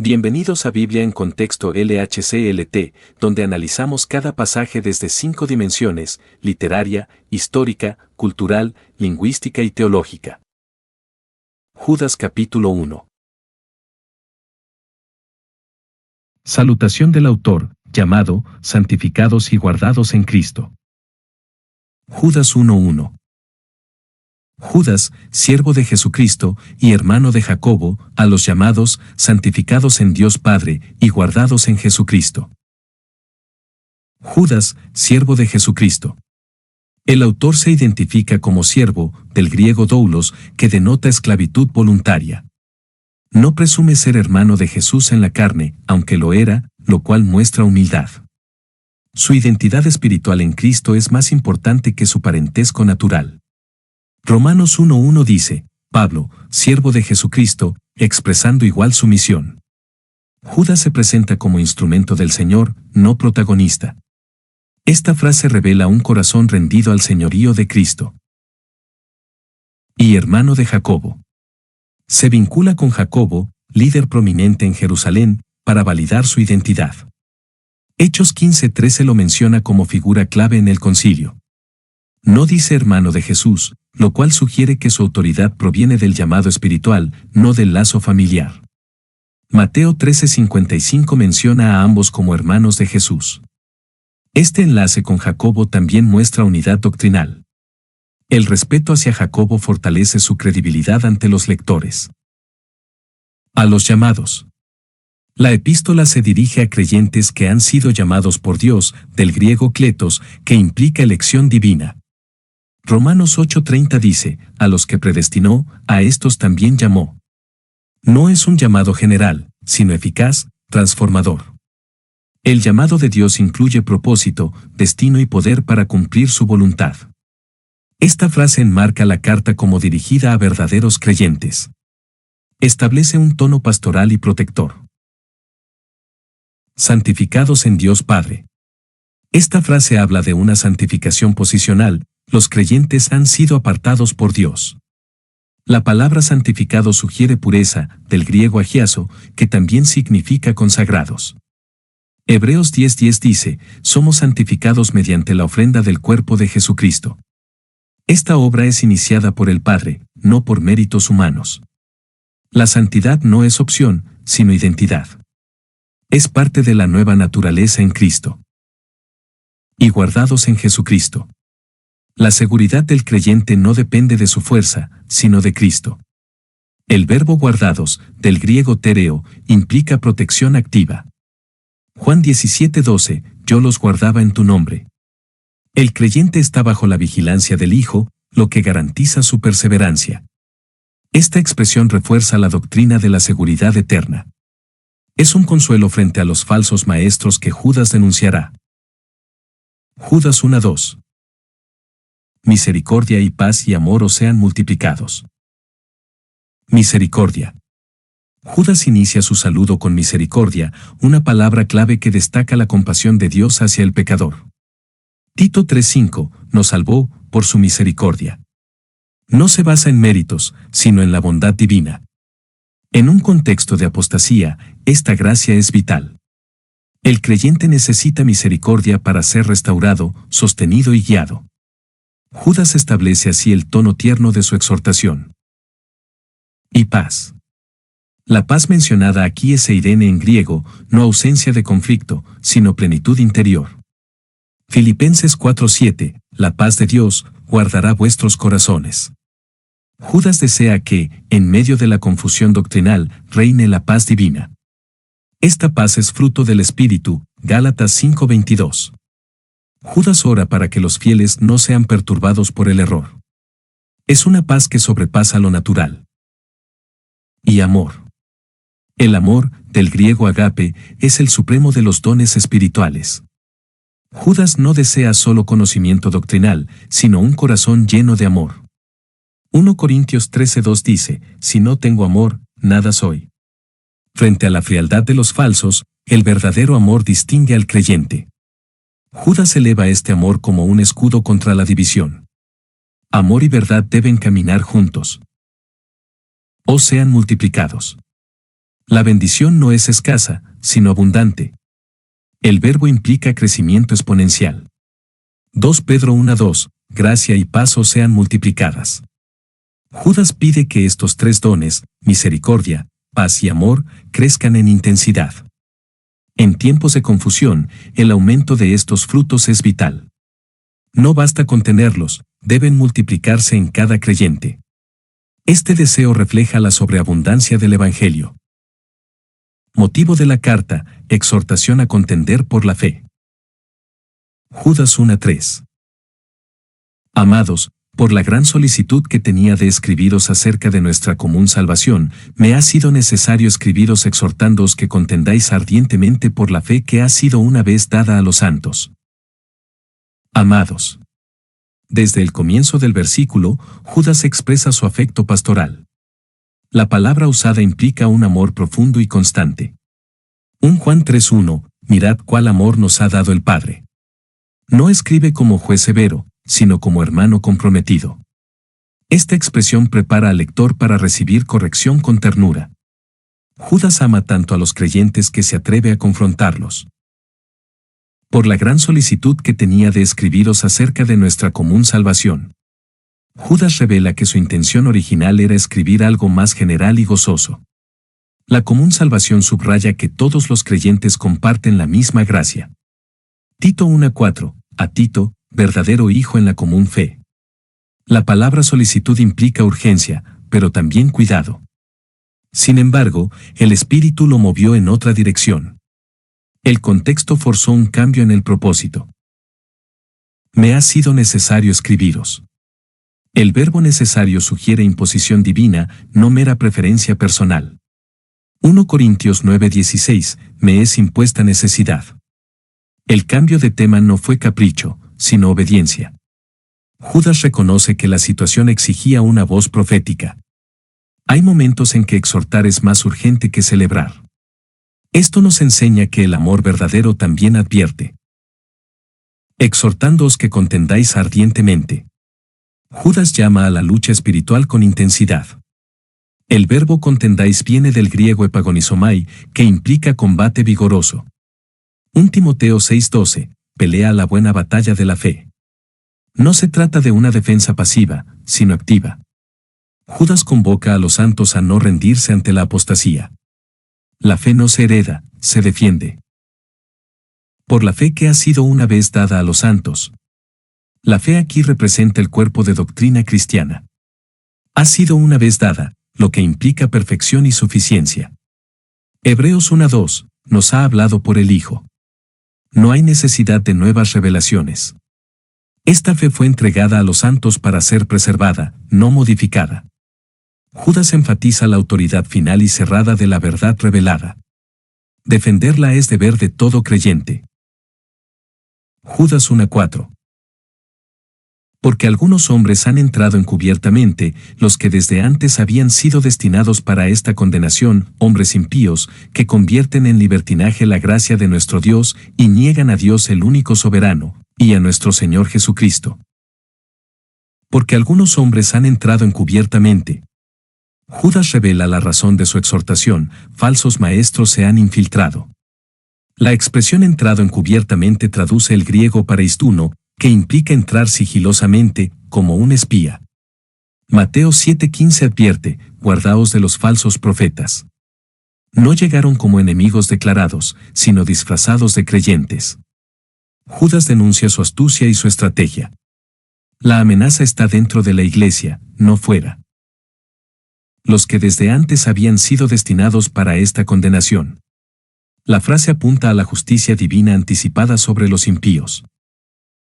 Bienvenidos a Biblia en Contexto LHCLT, donde analizamos cada pasaje desde 5 dimensiones: literaria, histórica, cultural, lingüística y teológica. Judas capítulo 1. Salutación del autor, llamado, santificados y guardados en Cristo. Judas 1:1. Judas, siervo de Jesucristo y hermano de Jacobo, a los llamados, santificados en Dios Padre y guardados en Jesucristo. Judas, siervo de Jesucristo. El autor se identifica como siervo, del griego doulos, que denota esclavitud voluntaria. No presume ser hermano de Jesús en la carne, aunque lo era, lo cual muestra humildad. Su identidad espiritual en Cristo es más importante que su parentesco natural. Romanos 1:1 dice: Pablo, siervo de Jesucristo, expresando igual su misión. Judas se presenta como instrumento del Señor, no protagonista. Esta frase revela un corazón rendido al señorío de Cristo. Y hermano de Jacobo. Se vincula con Jacobo, líder prominente en Jerusalén, para validar su identidad. Hechos 15:13 lo menciona como figura clave en el concilio. No dice hermano de Jesús, lo cual sugiere que su autoridad proviene del llamado espiritual, no del lazo familiar. Mateo 13:55 menciona a ambos como hermanos de Jesús. Este enlace con Jacobo también muestra unidad doctrinal. El respeto hacia Jacobo fortalece su credibilidad ante los lectores. A los llamados. La epístola se dirige a creyentes que han sido llamados por Dios, del griego kletos, que implica elección divina. Romanos 8:30 dice: a los que predestinó, a estos también llamó. No es un llamado general, sino eficaz, transformador. El llamado de Dios incluye propósito, destino y poder para cumplir su voluntad. Esta frase enmarca la carta como dirigida a verdaderos creyentes. Establece un tono pastoral y protector. Santificados en Dios Padre. Esta frase habla de una santificación posicional. Los creyentes han sido apartados por Dios. La palabra santificado sugiere pureza, del griego agiazo, que también significa consagrados. Hebreos 10:10 dice: somos santificados mediante la ofrenda del cuerpo de Jesucristo. Esta obra es iniciada por el Padre, no por méritos humanos. La santidad no es opción, sino identidad. Es parte de la nueva naturaleza en Cristo. Y guardados en Jesucristo. La seguridad del creyente no depende de su fuerza, sino de Cristo. El verbo guardados, del griego tereo, implica protección activa. Juan 17:12, yo los guardaba en tu nombre. El creyente está bajo la vigilancia del Hijo, lo que garantiza su perseverancia. Esta expresión refuerza la doctrina de la seguridad eterna. Es un consuelo frente a los falsos maestros que Judas denunciará. Judas 1:2. Misericordia y paz y amor os sean multiplicados. Misericordia. Judas inicia su saludo con misericordia, una palabra clave que destaca la compasión de Dios hacia el pecador. Tito 3:5, nos salvó, por su misericordia. No se basa en méritos, sino en la bondad divina. En un contexto de apostasía, esta gracia es vital. El creyente necesita misericordia para ser restaurado, sostenido y guiado. Judas establece así el tono tierno de su exhortación. Y paz. La paz mencionada aquí es eirene en griego, no ausencia de conflicto, sino plenitud interior. Filipenses 4:7, la paz de Dios guardará vuestros corazones. Judas desea que, en medio de la confusión doctrinal, reine la paz divina. Esta paz es fruto del Espíritu, Gálatas 5:22. Judas ora para que los fieles no sean perturbados por el error. Es una paz que sobrepasa lo natural. Y amor. El amor, del griego agape, es el supremo de los dones espirituales. Judas no desea solo conocimiento doctrinal, sino un corazón lleno de amor. 1 Corintios 13:2 dice: si no tengo amor, nada soy. Frente a la frialdad de los falsos, el verdadero amor distingue al creyente. Judas eleva este amor como un escudo contra la división. Amor y verdad deben caminar juntos. O sean multiplicados. La bendición no es escasa, sino abundante. El verbo implica crecimiento exponencial. 2 Pedro 1:2, gracia y paz os sean multiplicadas. Judas pide que estos tres dones, misericordia, paz y amor, crezcan en intensidad. En tiempos de confusión, el aumento de estos frutos es vital. No basta con tenerlos, deben multiplicarse en cada creyente. Este deseo refleja la sobreabundancia del Evangelio. Motivo de la carta, exhortación a contender por la fe. Judas 1:3. Amados, por la gran solicitud que tenía de escribiros acerca de nuestra común salvación, me ha sido necesario escribiros exhortándoos que contendáis ardientemente por la fe que ha sido una vez dada a los santos. Amados. Desde el comienzo del versículo, Judas expresa su afecto pastoral. La palabra usada implica un amor profundo y constante. 1 Juan 3:1, mirad cuál amor nos ha dado el Padre. No escribe como juez severo, sino como hermano comprometido. Esta expresión prepara al lector para recibir corrección con ternura. Judas ama tanto a los creyentes que se atreve a confrontarlos. Por la gran solicitud que tenía de escribiros acerca de nuestra común salvación. Judas revela que su intención original era escribir algo más general y gozoso. La común salvación subraya que todos los creyentes comparten la misma gracia. Tito 1:4, a Tito, verdadero hijo en la común fe. La palabra solicitud implica urgencia, pero también cuidado. Sin embargo, el Espíritu lo movió en otra dirección. El contexto forzó un cambio en el propósito. Me ha sido necesario escribiros. El verbo necesario sugiere imposición divina, no mera preferencia personal. 1 Corintios 9:16, me es impuesta necesidad. El cambio de tema no fue capricho, sino obediencia. Judas reconoce que la situación exigía una voz profética. Hay momentos en que exhortar es más urgente que celebrar. Esto nos enseña que el amor verdadero también advierte. Exhortándoos que contendáis ardientemente. Judas llama a la lucha espiritual con intensidad. El verbo contendáis viene del griego epagonizomai, que implica combate vigoroso. 1 Timoteo 6:12, pelea la buena batalla de la fe. No se trata de una defensa pasiva, sino activa. Judas convoca a los santos a no rendirse ante la apostasía. La fe no se hereda, se defiende. Por la fe que ha sido una vez dada a los santos. La fe aquí representa el cuerpo de doctrina cristiana. Ha sido una vez dada, lo que implica perfección y suficiencia. Hebreos 1:2, nos ha hablado por el Hijo. No hay necesidad de nuevas revelaciones. Esta fe fue entregada a los santos para ser preservada, no modificada. Judas enfatiza la autoridad final y cerrada de la verdad revelada. Defenderla es deber de todo creyente. Judas 1:4. Porque algunos hombres han entrado encubiertamente, los que desde antes habían sido destinados para esta condenación, hombres impíos, que convierten en libertinaje la gracia de nuestro Dios y niegan a Dios el único soberano, y a nuestro Señor Jesucristo. Porque algunos hombres han entrado encubiertamente. Judas revela la razón de su exhortación, falsos maestros se han infiltrado. La expresión entrado encubiertamente traduce el griego pareistuno, que implica entrar sigilosamente, como un espía. Mateo 7:15 advierte, guardaos de los falsos profetas. No llegaron como enemigos declarados, sino disfrazados de creyentes. Judas denuncia su astucia y su estrategia. La amenaza está dentro de la iglesia, no fuera. Los que desde antes habían sido destinados para esta condenación. La frase apunta a la justicia divina anticipada sobre los impíos.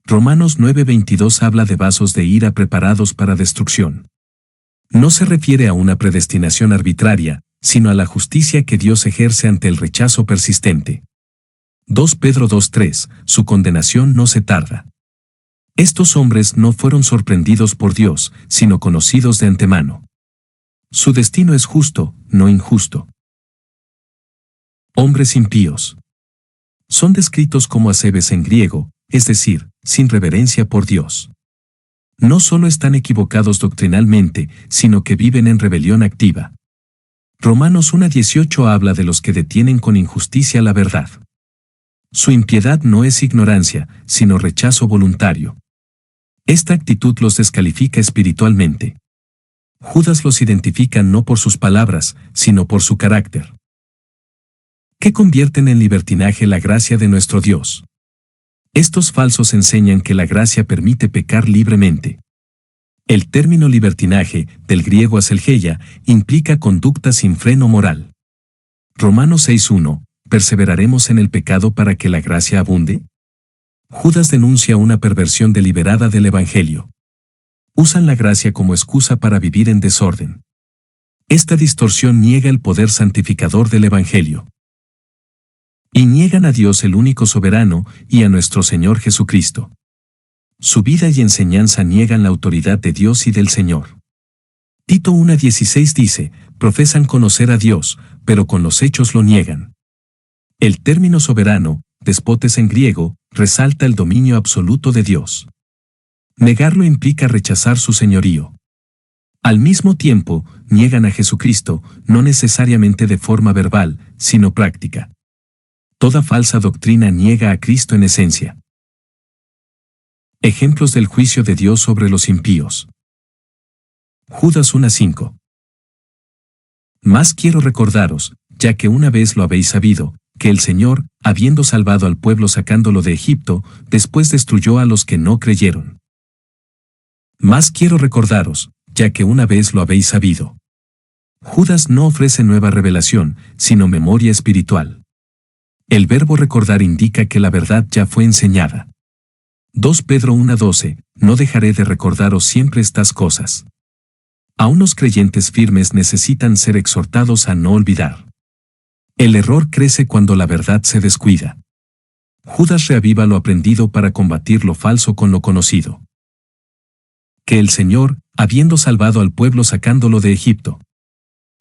Romanos 9:22 habla de vasos de ira preparados para destrucción. No se refiere a una predestinación arbitraria, sino a la justicia que Dios ejerce ante el rechazo persistente. 2 Pedro 2:3, su condenación no se tarda. Estos hombres no fueron sorprendidos por Dios, sino conocidos de antemano. Su destino es justo, no injusto. Hombres impíos. Son descritos como acebes en griego, es decir, sin reverencia por Dios. No solo están equivocados doctrinalmente, sino que viven en rebelión activa. Romanos 1:18 habla de los que detienen con injusticia la verdad. Su impiedad no es ignorancia, sino rechazo voluntario. Esta actitud los descalifica espiritualmente. Judas los identifica no por sus palabras, sino por su carácter. ¿Qué convierten en libertinaje la gracia de nuestro Dios? Estos falsos enseñan que la gracia permite pecar libremente. El término libertinaje, del griego aselgeia, implica conducta sin freno moral. Romanos 6:1, ¿perseveraremos en el pecado para que la gracia abunde? Judas denuncia una perversión deliberada del Evangelio. Usan la gracia como excusa para vivir en desorden. Esta distorsión niega el poder santificador del Evangelio. Y niegan a Dios el único soberano y a nuestro Señor Jesucristo. Su vida y enseñanza niegan la autoridad de Dios y del Señor. Tito 1:16 dice, profesan conocer a Dios, pero con los hechos lo niegan. El término soberano, despotes en griego, resalta el dominio absoluto de Dios. Negarlo implica rechazar su señorío. Al mismo tiempo, niegan a Jesucristo, no necesariamente de forma verbal, sino práctica. Toda falsa doctrina niega a Cristo en esencia. Ejemplos del juicio de Dios sobre los impíos. Judas 1:5. Mas quiero recordaros, ya que una vez lo habéis sabido, que el Señor, habiendo salvado al pueblo sacándolo de Egipto, después destruyó a los que no creyeron. Mas quiero recordaros, ya que una vez lo habéis sabido. Judas no ofrece nueva revelación, sino memoria espiritual. El verbo recordar indica que la verdad ya fue enseñada. 2 Pedro 1:12, no dejaré de recordaros siempre estas cosas. Aún los creyentes firmes necesitan ser exhortados a no olvidar. El error crece cuando la verdad se descuida. Judas reaviva lo aprendido para combatir lo falso con lo conocido. Que el Señor, habiendo salvado al pueblo sacándolo de Egipto.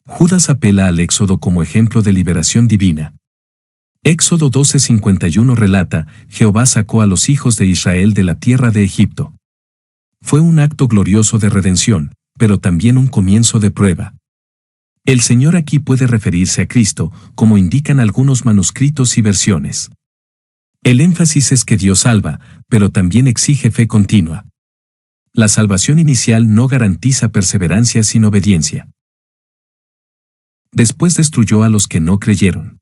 Judas apela al Éxodo como ejemplo de liberación divina. Éxodo 12:51 relata, Jehová sacó a los hijos de Israel de la tierra de Egipto. Fue un acto glorioso de redención, pero también un comienzo de prueba. El Señor aquí puede referirse a Cristo, como indican algunos manuscritos y versiones. El énfasis es que Dios salva, pero también exige fe continua. La salvación inicial no garantiza perseverancia sin obediencia. Después destruyó a los que no creyeron.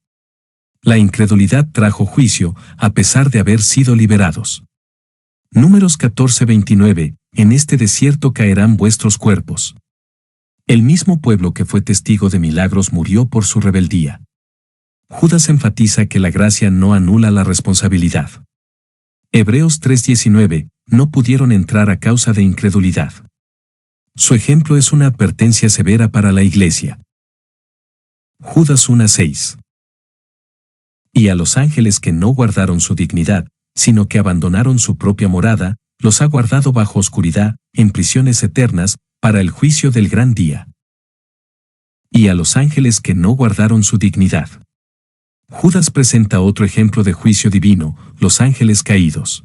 La incredulidad trajo juicio, a pesar de haber sido liberados. Números 14:29, en este desierto caerán vuestros cuerpos. El mismo pueblo que fue testigo de milagros murió por su rebeldía. Judas enfatiza que la gracia no anula la responsabilidad. Hebreos 3:19, no pudieron entrar a causa de incredulidad. Su ejemplo es una advertencia severa para la iglesia. Judas 1:6. Y a los ángeles que no guardaron su dignidad, sino que abandonaron su propia morada, los ha guardado bajo oscuridad, en prisiones eternas, para el juicio del gran día. Y a los ángeles que no guardaron su dignidad. Judas presenta otro ejemplo de juicio divino, los ángeles caídos.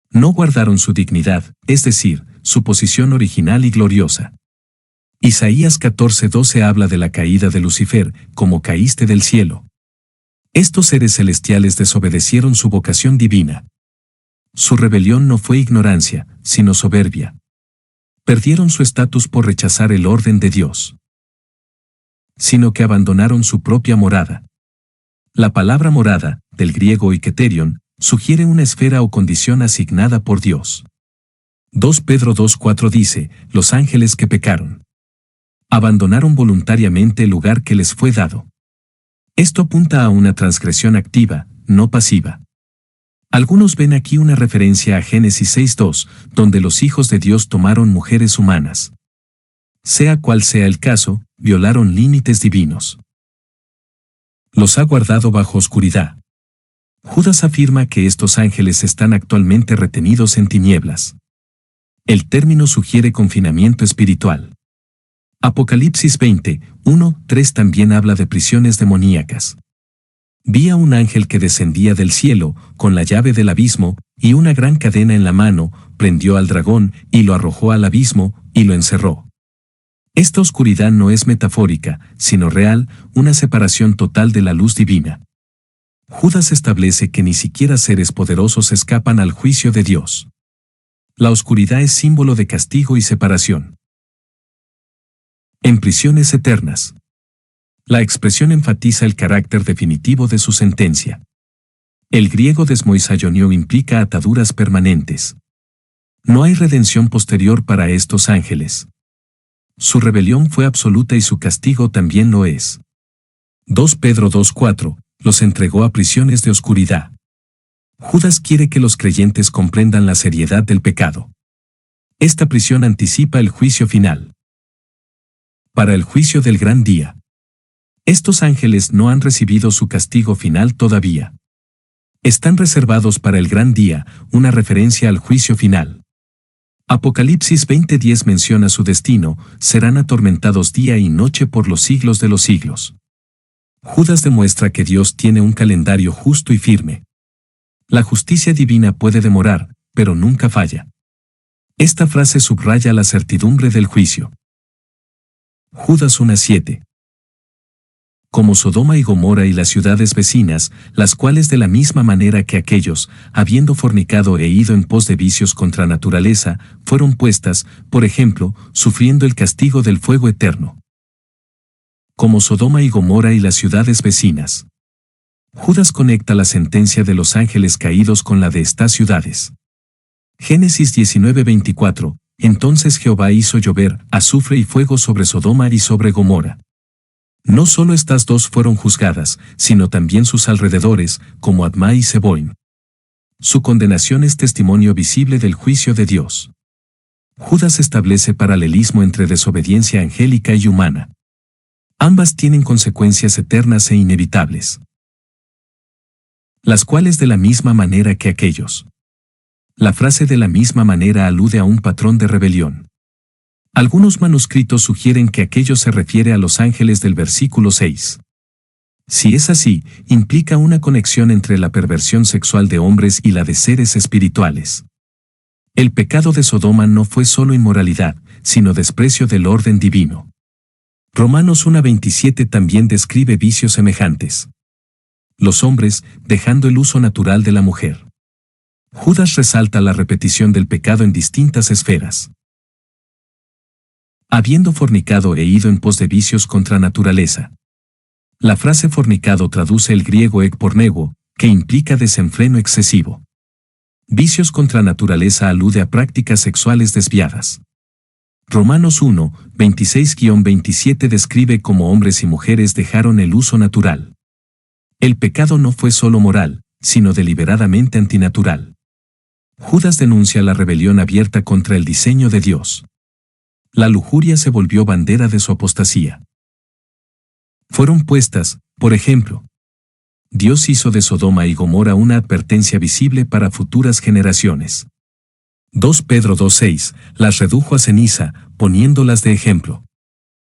No guardaron su dignidad, es decir, su posición original y gloriosa. Isaías 14:12 habla de la caída de Lucifer, como caíste del cielo. Estos seres celestiales desobedecieron su vocación divina. Su rebelión no fue ignorancia, sino soberbia. Perdieron su estatus por rechazar el orden de Dios, sino que abandonaron su propia morada. La palabra morada, del griego iketerion, sugiere una esfera o condición asignada por Dios. 2 Pedro 2:4 dice, los ángeles que pecaron abandonaron voluntariamente el lugar que les fue dado. Esto apunta a una transgresión activa, no pasiva. Algunos ven aquí una referencia a Génesis 6:2, donde los hijos de Dios tomaron mujeres humanas. Sea cual sea el caso, violaron límites divinos. Los ha guardado bajo oscuridad. Judas afirma que estos ángeles están actualmente retenidos en tinieblas. El término sugiere confinamiento espiritual. Apocalipsis 20:1-3 también habla de prisiones demoníacas. Vi a un ángel que descendía del cielo, con la llave del abismo, y una gran cadena en la mano, prendió al dragón, y lo arrojó al abismo, y lo encerró. Esta oscuridad no es metafórica, sino real, una separación total de la luz divina. Judas establece que ni siquiera seres poderosos escapan al juicio de Dios. La oscuridad es símbolo de castigo y separación. En prisiones eternas. La expresión enfatiza el carácter definitivo de su sentencia. El griego desmoisaionió implica ataduras permanentes. No hay redención posterior para estos ángeles. Su rebelión fue absoluta y su castigo también lo es. 2 Pedro 2:4, los entregó a prisiones de oscuridad. Judas quiere que los creyentes comprendan la seriedad del pecado. Esta prisión anticipa el juicio final. Para el juicio del gran día. Estos ángeles no han recibido su castigo final todavía. Están reservados para el gran día, una referencia al juicio final. Apocalipsis 20:10 menciona su destino: serán atormentados día y noche por los siglos de los siglos. Judas demuestra que Dios tiene un calendario justo y firme. La justicia divina puede demorar, pero nunca falla. Esta frase subraya la certidumbre del juicio. Judas 1:7. Como Sodoma y Gomorra y las ciudades vecinas, las cuales de la misma manera que aquellos, habiendo fornicado e ido en pos de vicios contra naturaleza, fueron puestas, por ejemplo, sufriendo el castigo del fuego eterno. Como Sodoma y Gomorra y las ciudades vecinas. Judas conecta la sentencia de los ángeles caídos con la de estas ciudades. Génesis 19:24, entonces Jehová hizo llover azufre y fuego sobre Sodoma y sobre Gomorra. No solo estas dos fueron juzgadas, sino también sus alrededores, como Admá y Seboim. Su condenación es testimonio visible del juicio de Dios. Judas establece paralelismo entre desobediencia angélica y humana. Ambas tienen consecuencias eternas e inevitables. Las cuales de la misma manera que aquellos. La frase de la misma manera alude a un patrón de rebelión. Algunos manuscritos sugieren que aquello se refiere a los ángeles del versículo 6. Si es así, implica una conexión entre la perversión sexual de hombres y la de seres espirituales. El pecado de Sodoma no fue solo inmoralidad, sino desprecio del orden divino. Romanos 1:27 también describe vicios semejantes. Los hombres, dejando el uso natural de la mujer. Judas resalta la repetición del pecado en distintas esferas. Habiendo fornicado e ido en pos de vicios contra naturaleza. La frase fornicado traduce el griego ekpornego, que implica desenfreno excesivo. Vicios contra naturaleza alude a prácticas sexuales desviadas. Romanos 1:26-27 describe cómo hombres y mujeres dejaron el uso natural. El pecado no fue solo moral, sino deliberadamente antinatural. Judas denuncia la rebelión abierta contra el diseño de Dios. La lujuria se volvió bandera de su apostasía. Fueron puestas, por ejemplo. Dios hizo de Sodoma y Gomorra una advertencia visible para futuras generaciones. 2 Pedro 2:6, las redujo a ceniza, poniéndolas de ejemplo.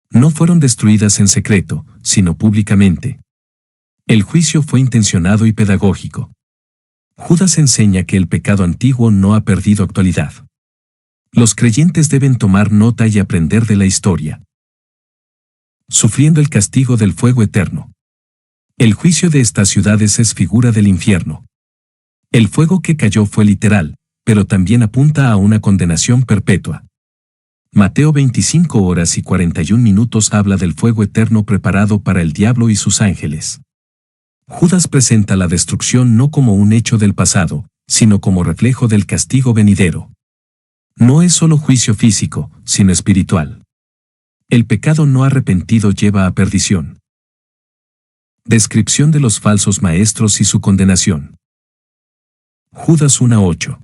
No fueron destruidas en secreto, sino públicamente. El juicio fue intencionado y pedagógico. Judas enseña que el pecado antiguo no ha perdido actualidad. Los creyentes deben tomar nota y aprender de la historia. Sufriendo el castigo del fuego eterno. El juicio de estas ciudades es figura del infierno. El fuego que cayó fue literal, pero también apunta a una condenación perpetua. Mateo 25:41 habla del fuego eterno preparado para el diablo y sus ángeles. Judas presenta la destrucción no como un hecho del pasado, sino como reflejo del castigo venidero. No es solo juicio físico, sino espiritual. El pecado no arrepentido lleva a perdición. Descripción de los falsos maestros y su condenación. Judas 1:8.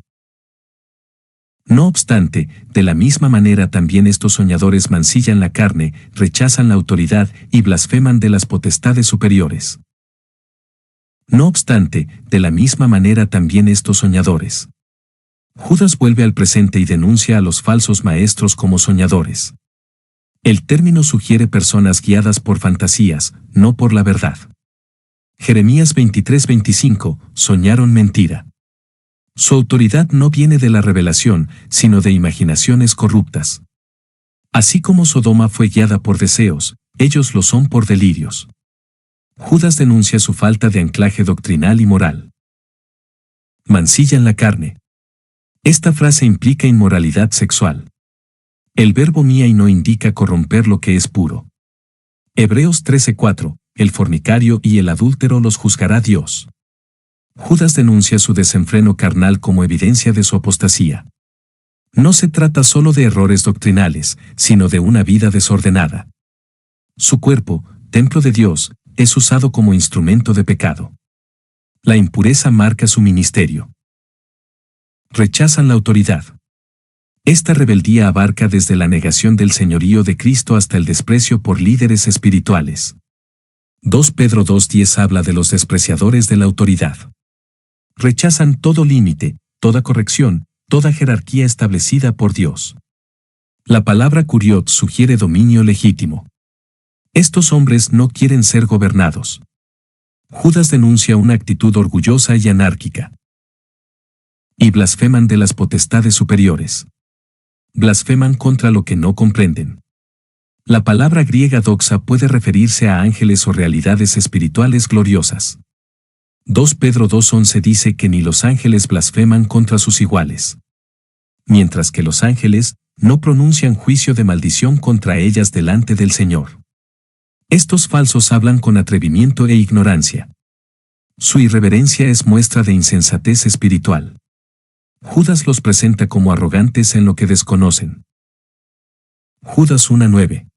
No obstante, de la misma manera también estos soñadores mancillan la carne, rechazan la autoridad y blasfeman de las potestades superiores. No obstante, de la misma manera también estos soñadores. Judas vuelve al presente y denuncia a los falsos maestros como soñadores. El término sugiere personas guiadas por fantasías, no por la verdad. Jeremías 23:25, soñaron mentira. Su autoridad no viene de la revelación, sino de imaginaciones corruptas. Así como Sodoma fue guiada por deseos, ellos lo son por delirios. Judas denuncia su falta de anclaje doctrinal y moral. Mancillan la carne. Esta frase implica inmoralidad sexual. El verbo mía y no indica corromper lo que es puro. Hebreos 13:4, el fornicario y el adúltero los juzgará Dios. Judas denuncia su desenfreno carnal como evidencia de su apostasía. No se trata solo de errores doctrinales, sino de una vida desordenada. Su cuerpo, templo de Dios, es usado como instrumento de pecado. La impureza marca su ministerio. Rechazan la autoridad. Esta rebeldía abarca desde la negación del señorío de Cristo hasta el desprecio por líderes espirituales. 2 Pedro 2:10 habla de los despreciadores de la autoridad. Rechazan todo límite, toda corrección, toda jerarquía establecida por Dios. La palabra kuriot sugiere dominio legítimo. Estos hombres no quieren ser gobernados. Judas denuncia una actitud orgullosa y anárquica. Y blasfeman de las potestades superiores. Blasfeman contra lo que no comprenden. La palabra griega doxa puede referirse a ángeles o realidades espirituales gloriosas. 2 Pedro 2:11 dice que ni los ángeles blasfeman contra sus iguales. Mientras que los ángeles no pronuncian juicio de maldición contra ellas delante del Señor. Estos falsos hablan con atrevimiento e ignorancia. Su irreverencia es muestra de insensatez espiritual. Judas los presenta como arrogantes en lo que desconocen. Judas 1:9.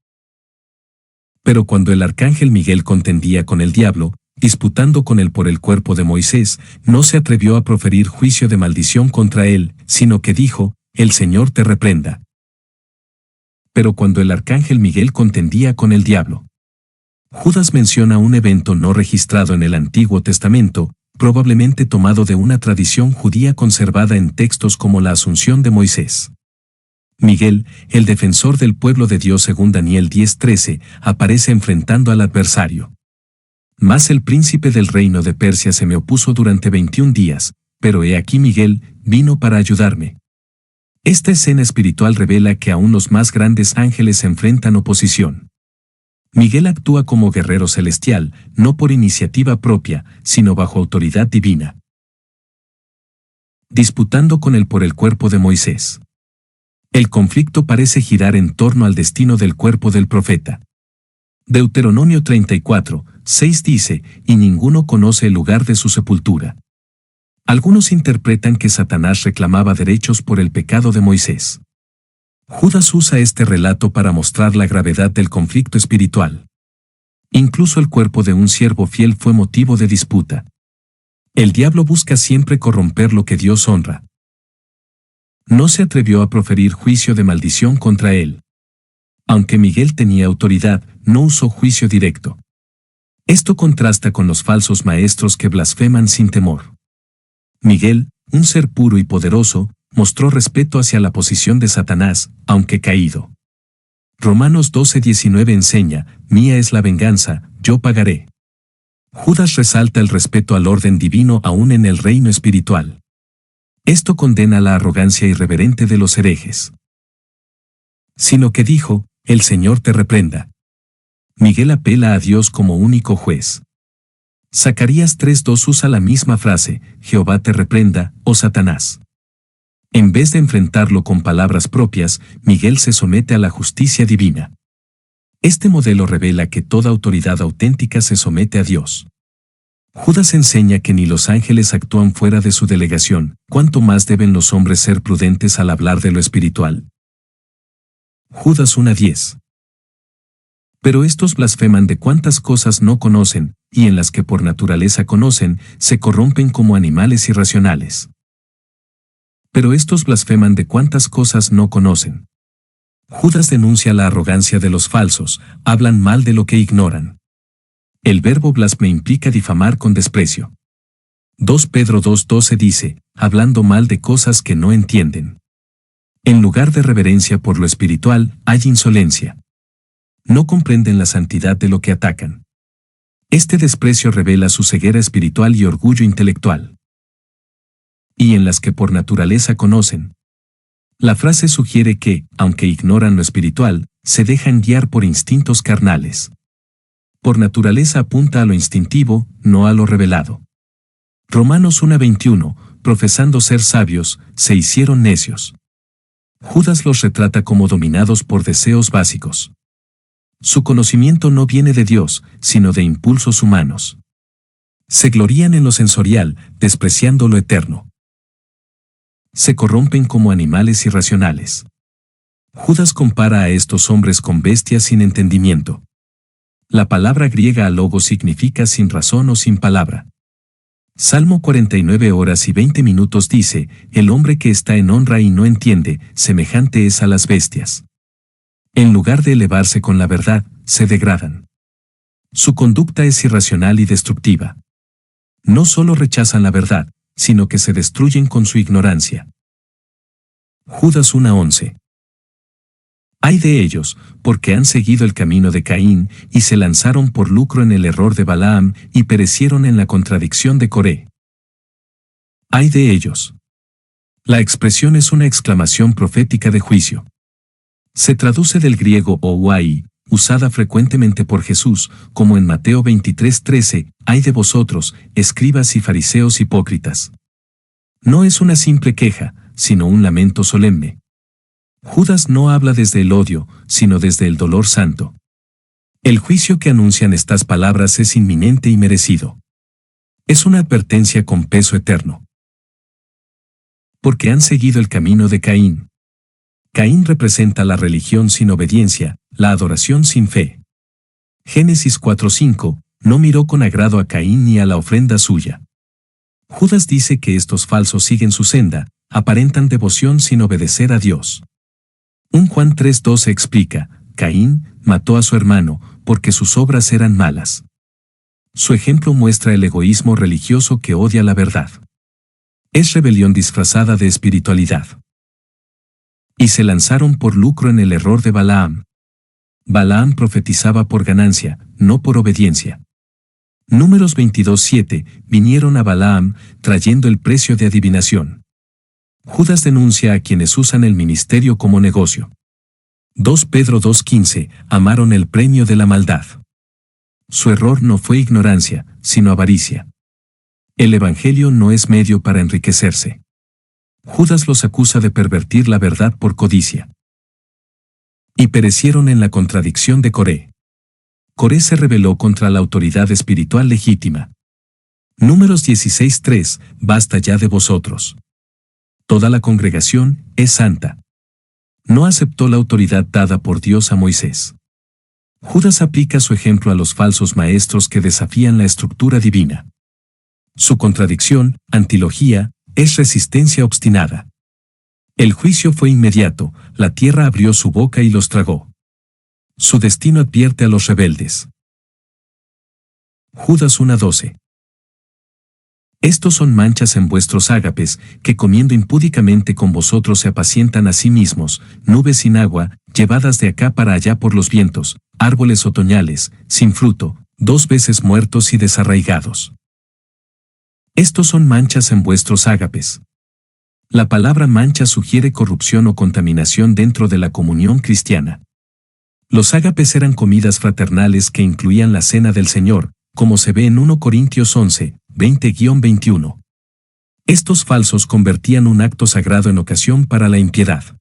Pero cuando el arcángel Miguel contendía con el diablo, disputando con él por el cuerpo de Moisés, no se atrevió a proferir juicio de maldición contra él, sino que dijo: «El Señor te reprenda». Pero cuando el arcángel Miguel contendía con el diablo. Judas menciona un evento no registrado en el Antiguo Testamento, probablemente tomado de una tradición judía conservada en textos como la Asunción de Moisés. Miguel, el defensor del pueblo de Dios según Daniel 10:13, aparece enfrentando al adversario. Mas el príncipe del reino de Persia se me opuso durante 21 días, pero he aquí Miguel vino para ayudarme. Esta escena espiritual revela que aún los más grandes ángeles enfrentan oposición. Miguel actúa como guerrero celestial, no por iniciativa propia, sino bajo autoridad divina. Disputando con él por el cuerpo de Moisés. El conflicto parece girar en torno al destino del cuerpo del profeta. Deuteronomio 34:6 dice: «Y ninguno conoce el lugar de su sepultura». Algunos interpretan que Satanás reclamaba derechos por el pecado de Moisés. Judas usa este relato para mostrar la gravedad del conflicto espiritual. Incluso el cuerpo de un siervo fiel fue motivo de disputa. El diablo busca siempre corromper lo que Dios honra. No se atrevió a proferir juicio de maldición contra él. Aunque Miguel tenía autoridad, no usó juicio directo. Esto contrasta con los falsos maestros que blasfeman sin temor. Miguel, un ser puro y poderoso, mostró respeto hacia la posición de Satanás, aunque caído. Romanos 12:19 enseña: «Mía es la venganza, yo pagaré». Judas resalta el respeto al orden divino aún en el reino espiritual. Esto condena la arrogancia irreverente de los herejes. Sino que dijo: «El Señor te reprenda». Miguel apela a Dios como único juez. Zacarías 3:2 usa la misma frase: «Jehová te reprenda, oh Satanás». En vez de enfrentarlo con palabras propias, Miguel se somete a la justicia divina. Este modelo revela que toda autoridad auténtica se somete a Dios. Judas enseña que ni los ángeles actúan fuera de su delegación, ¿cuánto más deben los hombres ser prudentes al hablar de lo espiritual? Judas 1:10. Pero estos blasfeman de cuantas cosas no conocen, y en las que por naturaleza conocen, se corrompen como animales irracionales. Pero estos blasfeman de cuantas cosas no conocen. Judas denuncia la arrogancia de los falsos, hablan mal de lo que ignoran. El verbo blasme implica difamar con desprecio. 2 Pedro 2:12 dice: «Hablando mal de cosas que no entienden». En lugar de reverencia por lo espiritual, hay insolencia. No comprenden la santidad de lo que atacan. Este desprecio revela su ceguera espiritual y orgullo intelectual. Y en las que por naturaleza conocen. La frase sugiere que, aunque ignoran lo espiritual, se dejan guiar por instintos carnales. Por naturaleza apunta a lo instintivo, no a lo revelado. Romanos 1:21, profesando ser sabios, se hicieron necios. Judas los retrata como dominados por deseos básicos. Su conocimiento no viene de Dios, sino de impulsos humanos. Se glorían en lo sensorial, despreciando lo eterno. Se corrompen como animales irracionales. Judas compara a estos hombres con bestias sin entendimiento. La palabra griega logos significa sin razón o sin palabra. Salmo 49:20 dice, el hombre que está en honra y no entiende, semejante es a las bestias. En lugar de elevarse con la verdad, se degradan. Su conducta es irracional y destructiva. No solo rechazan la verdad, sino que se destruyen con su ignorancia. Judas 1:11. Ay de ellos, porque han seguido el camino de Caín, y se lanzaron por lucro en el error de Balaam, y perecieron en la contradicción de Coré. Ay de ellos. La expresión es una exclamación profética de juicio. Se traduce del griego ouai, usada frecuentemente por Jesús, como en Mateo 23:13, ay de vosotros, escribas y fariseos hipócritas. No es una simple queja, sino un lamento solemne. Judas no habla desde el odio, sino desde el dolor santo. El juicio que anuncian estas palabras es inminente y merecido. Es una advertencia con peso eterno. Porque han seguido el camino de Caín. Caín representa la religión sin obediencia, la adoración sin fe. Génesis 4:5, no miró con agrado a Caín ni a la ofrenda suya. Judas dice que estos falsos siguen su senda, aparentan devoción sin obedecer a Dios. 1 Juan 3:12 explica, Caín mató a su hermano, porque sus obras eran malas. Su ejemplo muestra el egoísmo religioso que odia la verdad. Es rebelión disfrazada de espiritualidad. Y se lanzaron por lucro en el error de Balaam. Balaam profetizaba por ganancia, no por obediencia. Números 22:7, vinieron a Balaam, trayendo el precio de adivinación. Judas denuncia a quienes usan el ministerio como negocio. 2 Pedro 2:15, amaron el premio de la maldad. Su error no fue ignorancia, sino avaricia. El evangelio no es medio para enriquecerse. Judas los acusa de pervertir la verdad por codicia. Y perecieron en la contradicción de Coré. Coré se rebeló contra la autoridad espiritual legítima. Números 16:3, basta ya de vosotros. Toda la congregación es santa. No aceptó la autoridad dada por Dios a Moisés. Judas aplica su ejemplo a los falsos maestros que desafían la estructura divina. Su contradicción, antilogía, es resistencia obstinada. El juicio fue inmediato, la tierra abrió su boca y los tragó. Su destino advierte a los rebeldes. Judas 1:12. Estos son manchas en vuestros ágapes, que comiendo impúdicamente con vosotros se apacientan a sí mismos, nubes sin agua, llevadas de acá para allá por los vientos, árboles otoñales, sin fruto, 2 veces muertos y desarraigados. Estos son manchas en vuestros ágapes. La palabra mancha sugiere corrupción o contaminación dentro de la comunión cristiana. Los ágapes eran comidas fraternales que incluían la cena del Señor, como se ve en 1 Corintios 11, 20-21. Estos falsos convertían un acto sagrado en ocasión para la impiedad.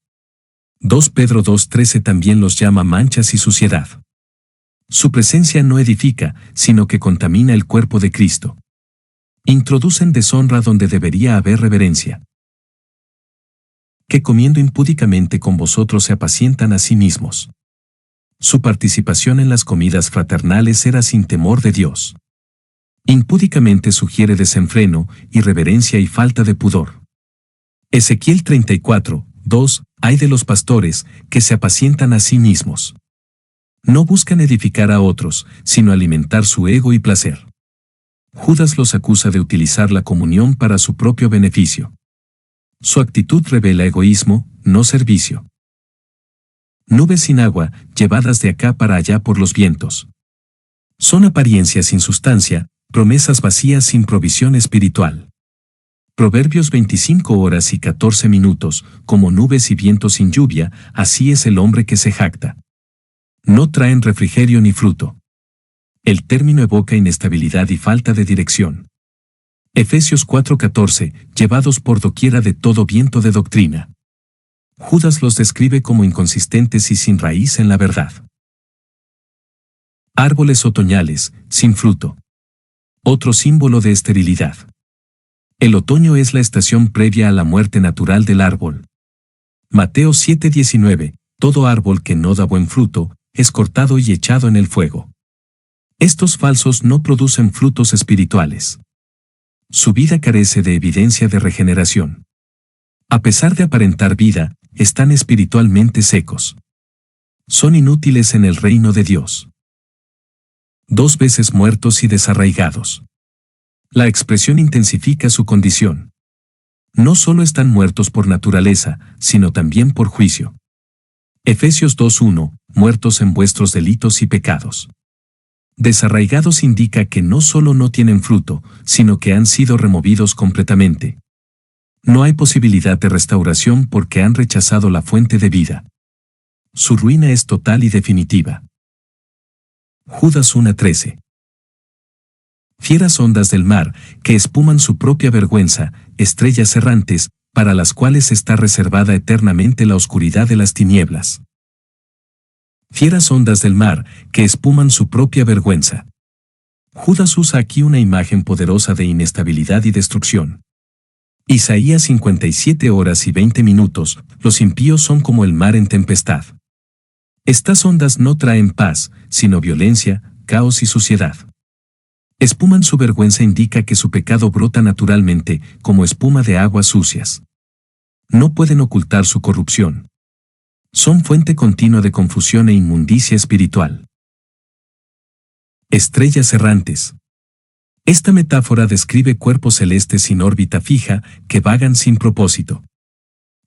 2 Pedro 2:13 también los llama manchas y suciedad. Su presencia no edifica, sino que contamina el cuerpo de Cristo. Introducen deshonra donde debería haber reverencia. Que comiendo impúdicamente con vosotros se apacientan a sí mismos. Su participación en las comidas fraternales era sin temor de Dios. Impúdicamente sugiere desenfreno, irreverencia y falta de pudor. Ezequiel 34:2, ay de los pastores, que se apacientan a sí mismos. No buscan edificar a otros, sino alimentar su ego y placer. Judas los acusa de utilizar la comunión para su propio beneficio. Su actitud revela egoísmo, no servicio. Nubes sin agua, llevadas de acá para allá por los vientos. Son apariencias sin sustancia, promesas vacías sin provisión espiritual. Proverbios 25 horas y 14 minutos, como nubes y viento sin lluvia, así es el hombre que se jacta. No traen refrigerio ni fruto. El término evoca inestabilidad y falta de dirección. Efesios 4:14, llevados por doquiera de todo viento de doctrina. Judas los describe como inconsistentes y sin raíz en la verdad. Árboles otoñales, sin fruto. Otro símbolo de esterilidad. El otoño es la estación previa a la muerte natural del árbol. Mateo 7:19, todo árbol que no da buen fruto, es cortado y echado en el fuego. Estos falsos no producen frutos espirituales. Su vida carece de evidencia de regeneración. A pesar de aparentar vida, están espiritualmente secos. Son inútiles en el reino de Dios. 2 veces muertos y desarraigados. La expresión intensifica su condición. No solo están muertos por naturaleza, sino también por juicio. Efesios 2:1, muertos en vuestros delitos y pecados. Desarraigados indica que no solo no tienen fruto, sino que han sido removidos completamente. No hay posibilidad de restauración porque han rechazado la fuente de vida. Su ruina es total y definitiva. Judas 1:13. Fieras ondas del mar, que espuman su propia vergüenza, estrellas errantes, para las cuales está reservada eternamente la oscuridad de las tinieblas. Fieras ondas del mar, que espuman su propia vergüenza. Judas usa aquí una imagen poderosa de inestabilidad y destrucción. Isaías 57 horas y 20 minutos, los impíos son como el mar en tempestad. Estas ondas no traen paz, sino violencia, caos y suciedad. Espuman su vergüenza indica que su pecado brota naturalmente, como espuma de aguas sucias. No pueden ocultar su corrupción. Son fuente continua de confusión e inmundicia espiritual. Estrellas errantes. Esta metáfora describe cuerpos celestes sin órbita fija, que vagan sin propósito.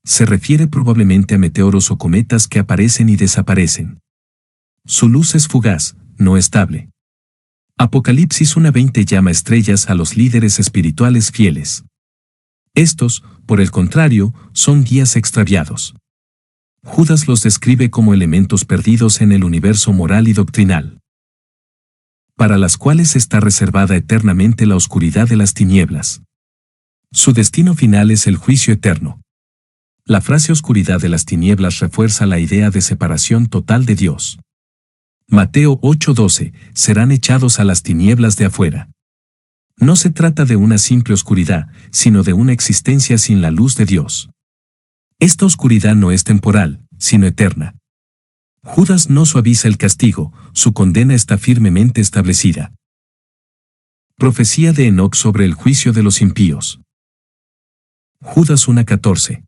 Se refiere probablemente a meteoros o cometas que aparecen y desaparecen. Su luz es fugaz, no estable. Apocalipsis 1:20 llama estrellas a los líderes espirituales fieles. Estos, por el contrario, son guías extraviados. Judas los describe como elementos perdidos en el universo moral y doctrinal, para las cuales está reservada eternamente la oscuridad de las tinieblas. Su destino final es el juicio eterno. La frase oscuridad de las tinieblas refuerza la idea de separación total de Dios. Mateo 8:12, serán echados a las tinieblas de afuera. No se trata de una simple oscuridad, sino de una existencia sin la luz de Dios. Esta oscuridad no es temporal, sino eterna. Judas no suaviza el castigo, su condena está firmemente establecida. Profecía de Enoc sobre el juicio de los impíos. Judas 1:14.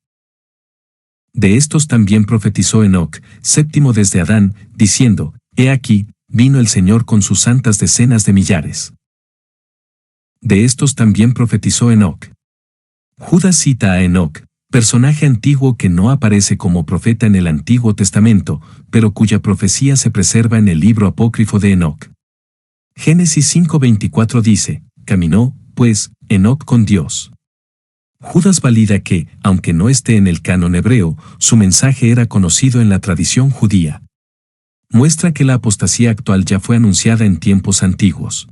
De estos también profetizó Enoc, séptimo desde Adán, diciendo, he aquí, vino el Señor con sus santas decenas de millares. De estos también profetizó Enoc. Judas cita a Enoc, personaje antiguo que no aparece como profeta en el Antiguo Testamento, pero cuya profecía se preserva en el libro apócrifo de Enoc. Génesis 5:24 dice, caminó, pues, Enoc con Dios. Judas valida que, aunque no esté en el canon hebreo, su mensaje era conocido en la tradición judía. Muestra que la apostasía actual ya fue anunciada en tiempos antiguos.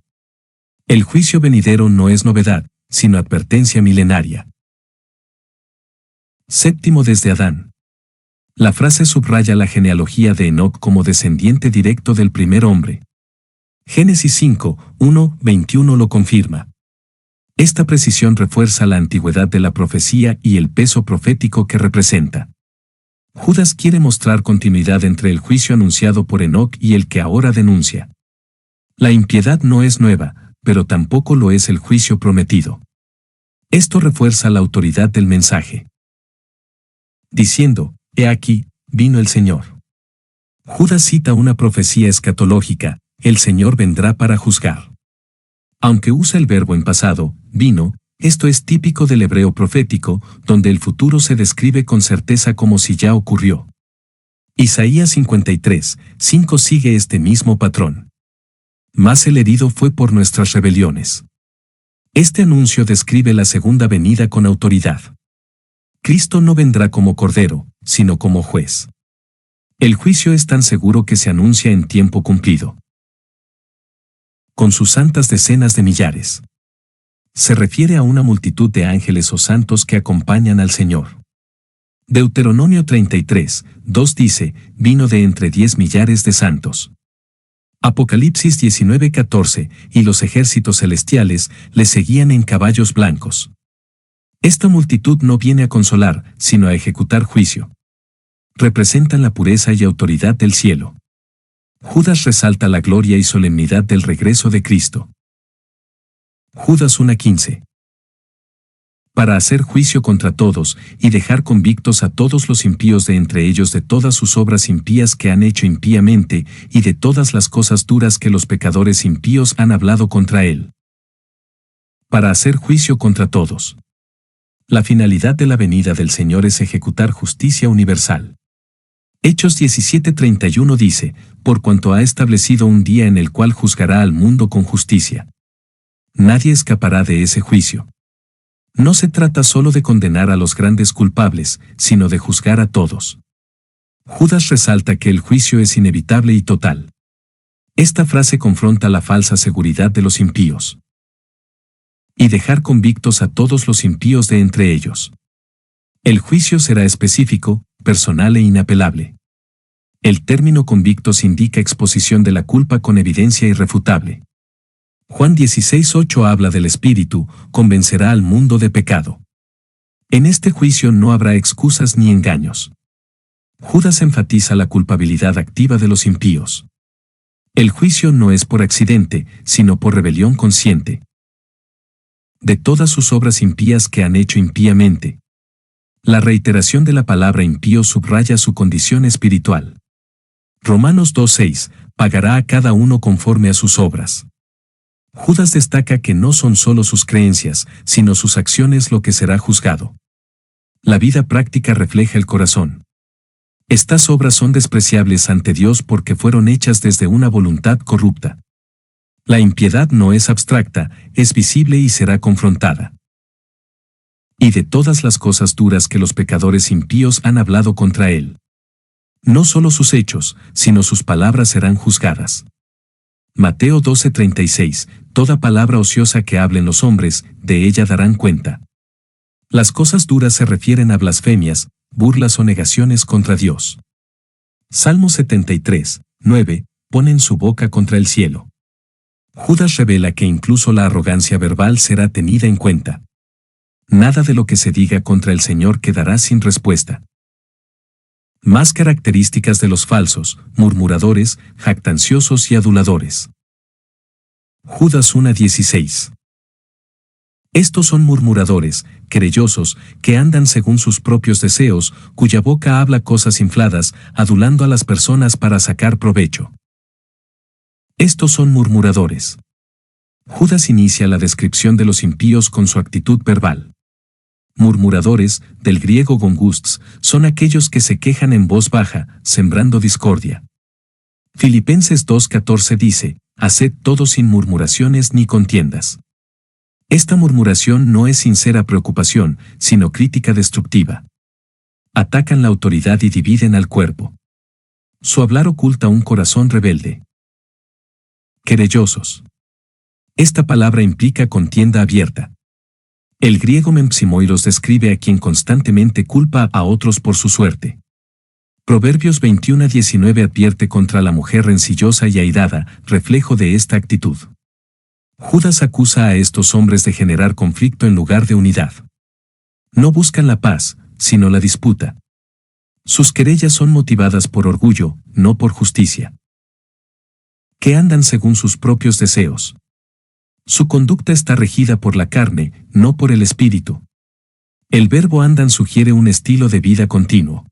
El juicio venidero no es novedad, sino advertencia milenaria. Séptimo desde Adán. La frase subraya la genealogía de Enoc como descendiente directo del primer hombre. Génesis 5:1-21 lo confirma. Esta precisión refuerza la antigüedad de la profecía y el peso profético que representa. Judas quiere mostrar continuidad entre el juicio anunciado por Enoc y el que ahora denuncia. La impiedad no es nueva, pero tampoco lo es el juicio prometido. Esto refuerza la autoridad del mensaje. Diciendo, he aquí, vino el Señor. Judas cita una profecía escatológica, el Señor vendrá para juzgar. Aunque usa el verbo en pasado, vino, esto es típico del hebreo profético, donde el futuro se describe con certeza como si ya ocurrió. Isaías 53:5 sigue este mismo patrón. Mas el herido fue por nuestras rebeliones. Este anuncio describe la segunda venida con autoridad. Cristo no vendrá como cordero, sino como juez. El juicio es tan seguro que se anuncia en tiempo cumplido. Con sus santas decenas de millares. Se refiere a una multitud de ángeles o santos que acompañan al Señor. Deuteronomio 33, 2 dice, vino de entre 10 millares de santos. Apocalipsis 19, 14, y los ejércitos celestiales le seguían en caballos blancos. Esta multitud no viene a consolar, sino a ejecutar juicio. Representan la pureza y autoridad del cielo. Judas resalta la gloria y solemnidad del regreso de Cristo. Judas 1:15. Para hacer juicio contra todos, y dejar convictos a todos los impíos de entre ellos de todas sus obras impías que han hecho impíamente, y de todas las cosas duras que los pecadores impíos han hablado contra él. Para hacer juicio contra todos. La finalidad de la venida del Señor es ejecutar justicia universal. Hechos 17:31 dice, por cuanto ha establecido un día en el cual juzgará al mundo con justicia. Nadie escapará de ese juicio. No se trata solo de condenar a los grandes culpables, sino de juzgar a todos. Judas resalta que el juicio es inevitable y total. Esta frase confronta la falsa seguridad de los impíos. Y dejar convictos a todos los impíos de entre ellos. El juicio será específico, personal e inapelable. El término convictos indica exposición de la culpa con evidencia irrefutable. Juan 16:8 habla del Espíritu, convencerá al mundo de pecado. En este juicio no habrá excusas ni engaños. Judas enfatiza la culpabilidad activa de los impíos. El juicio no es por accidente, sino por rebelión consciente. De todas sus obras impías que han hecho impíamente. La reiteración de la palabra impío subraya su condición espiritual. Romanos 2:6, pagará a cada uno conforme a sus obras. Judas destaca que no son solo sus creencias, sino sus acciones lo que será juzgado. La vida práctica refleja el corazón. Estas obras son despreciables ante Dios porque fueron hechas desde una voluntad corrupta. La impiedad no es abstracta, es visible y será confrontada. Y de todas las cosas duras que los pecadores impíos han hablado contra él. No solo sus hechos, sino sus palabras serán juzgadas. Mateo 12:36, toda palabra ociosa que hablen los hombres, de ella darán cuenta. Las cosas duras se refieren a blasfemias, burlas o negaciones contra Dios. Salmo 73:9, ponen su boca contra el cielo. Judas revela que incluso la arrogancia verbal será tenida en cuenta. Nada de lo que se diga contra el Señor quedará sin respuesta. Más características de los falsos, murmuradores, jactanciosos y aduladores. Judas 1:16. Estos son murmuradores, querellosos, que andan según sus propios deseos, cuya boca habla cosas infladas, adulando a las personas para sacar provecho. Estos son murmuradores. Judas inicia la descripción de los impíos con su actitud verbal. Murmuradores, del griego gongusts, son aquellos que se quejan en voz baja, sembrando discordia. Filipenses 2:14 dice, haced todo sin murmuraciones ni contiendas. Esta murmuración no es sincera preocupación, sino crítica destructiva. Atacan la autoridad y dividen al cuerpo. Su hablar oculta un corazón rebelde. Querellosos. Esta palabra implica contienda abierta. El griego mempsimoiros describe a quien constantemente culpa a otros por su suerte. Proverbios 21:19 advierte contra la mujer rencillosa y airada, reflejo de esta actitud. Judas acusa a estos hombres de generar conflicto en lugar de unidad. No buscan la paz, sino la disputa. Sus querellas son motivadas por orgullo, no por justicia. Que andan según sus propios deseos. Su conducta está regida por la carne, no por el espíritu. El verbo andan sugiere un estilo de vida continuo.